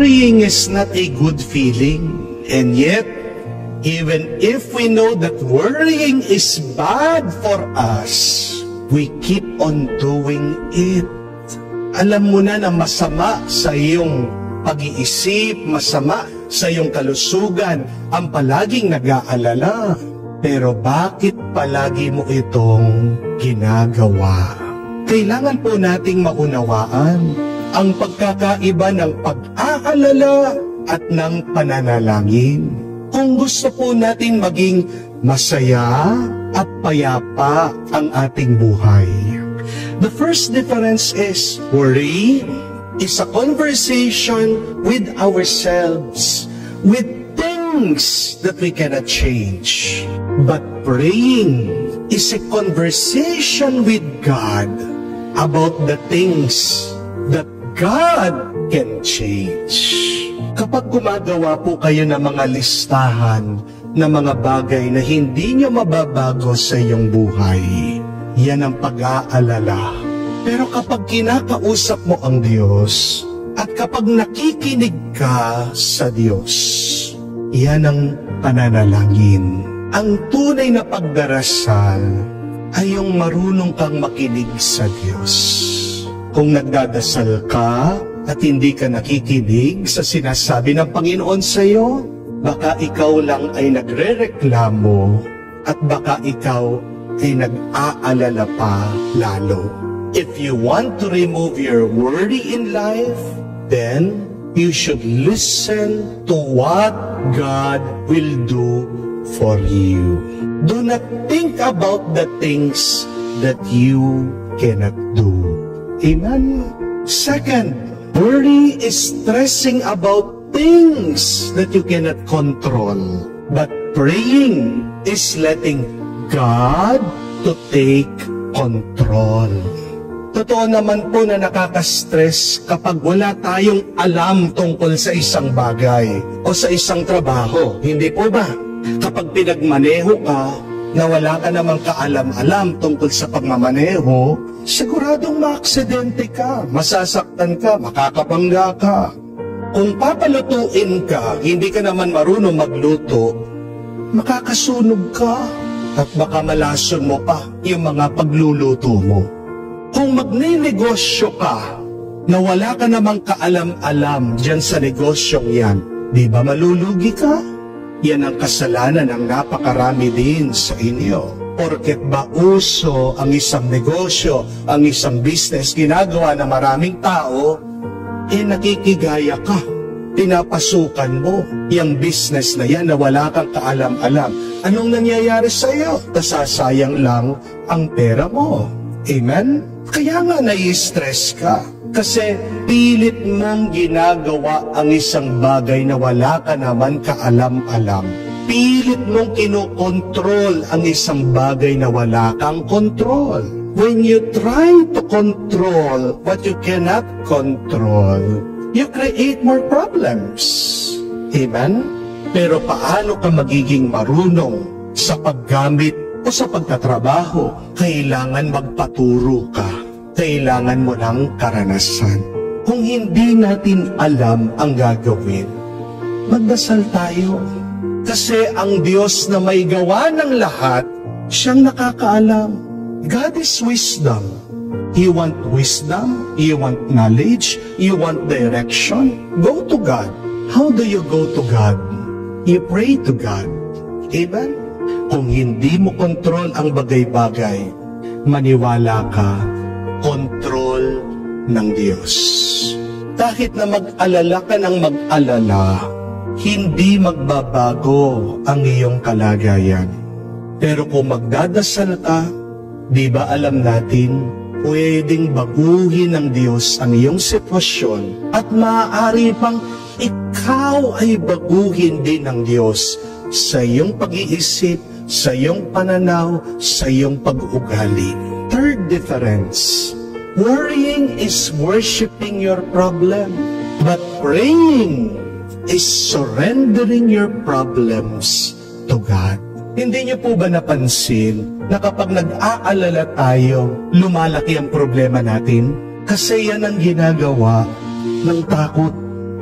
worrying is not a good feeling. And yet, even if we know that worrying is bad for us, we keep on doing it. Alam mo na masama sa iyong pag-iisip, masama sa iyong kalusugan, ang palaging nag-aalala. Pero bakit palagi mo itong ginagawa? Kailangan po nating maunawaan ang pagkakaiba ng pag-aalala at ng pananalangin. Kung gusto po natin maging masaya at payapa ang ating buhay. The first difference is worry is a conversation with ourselves, with things that we cannot change. But praying is a conversation with God about the things that God can change. Kapag gumagawa po kayo ng mga listahan ng mga bagay na hindi nyo mababago sa iyong buhay, yan ang pag-aalala. Pero kapag kinakausap mo ang Diyos, at kapag nakikinig ka sa Diyos, yan ang pananalangin. Ang tunay na pagdarasal ay yung marunong kang makinig sa Diyos. Kung nagdadasal ka at hindi ka nakikinig sa sinasabi ng Panginoon sa iyo, baka ikaw lang ay nagrereklamo at baka ikaw ay nag-aalala pa lalo. If you want to remove your worry in life, then you should listen to what God will do for you. Do not think about the things that you cannot do. Amen? Second, worry is stressing about things that you cannot control. But praying is letting God to take control. Totoo naman po na nakaka-stress kapag wala tayong alam tungkol sa isang bagay o sa isang trabaho. Hindi po ba? Kapag pinagmaneho ka, na wala ka namang kaalam-alam tungkol sa pagmamaneho, siguradong maaksidente ka, masasaktan ka, makakabangga ka. Kung papalutuin ka, hindi ka naman marunong magluto, makakasunog ka at baka malason mo pa yung mga pagluluto mo. Kung magninegosyo ka, na wala ka namang kaalam-alam dyan sa negosyong yan, di ba malulugi ka? Yan ang kasalanan ng napakarami din sa inyo. Porket ba uso ang isang negosyo, ang isang business, ginagawa ng maraming tao, nakikigaya ka. Pinapasukan mo yung business na yan na wala kang kaalam-alam. Anong nangyayari sa iyo? Nasasayang lang ang pera mo. Amen? Kaya nga nai-stress ka. Kasi pilit mong ginagawa ang isang bagay na wala ka naman kaalam-alam. Pilit mong kinokontrol ang isang bagay na wala kang kontrol. When you try to control what you cannot control, you create more problems. Amen? Pero paano ka magiging marunong sa paggamit o sa pagtatrabaho? Kailangan magpaturo ka. Kailangan mo ng karanasan. Kung hindi natin alam ang gagawin, magdasal tayo. Kasi ang Diyos na may gawa ng lahat, siyang nakakaalam. God is wisdom. You want wisdom, you want knowledge, you want direction, go to God. How do you go to God? You pray to God. Amen? Kung hindi mo kontrol ang bagay-bagay, maniwala ka, kontrol ng Diyos. Kahit na mag-alala ka ng mag-alala, hindi magbabago ang iyong kalagayan. Pero kung magdadasal ka, di ba alam natin, pwedeng baguhin ng Diyos ang iyong sitwasyon at maaari pang ikaw ay baguhin din ng Diyos sa iyong pag-iisip, sa iyong pananaw, sa iyong pag-uugali. Third difference, worrying is worshiping your problem, but praying is surrendering your problems to God. Hindi niyo po ba napansin na kapag nag-aalala tayo, lumalaki ang problema natin? Kasi yan ang ginagawa ng takot.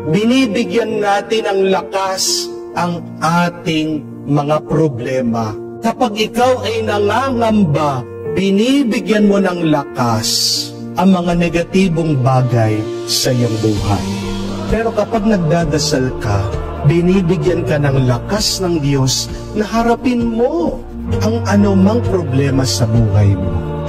binibigyan natin ng lakas ang ating mga problema. Kapag ikaw ay nangangamba, binibigyan mo ng lakas ang mga negatibong bagay sa iyong buhay. Pero kapag nagdadasal ka, binibigyan ka ng lakas ng Diyos na harapin mo ang anumang problema sa buhay mo.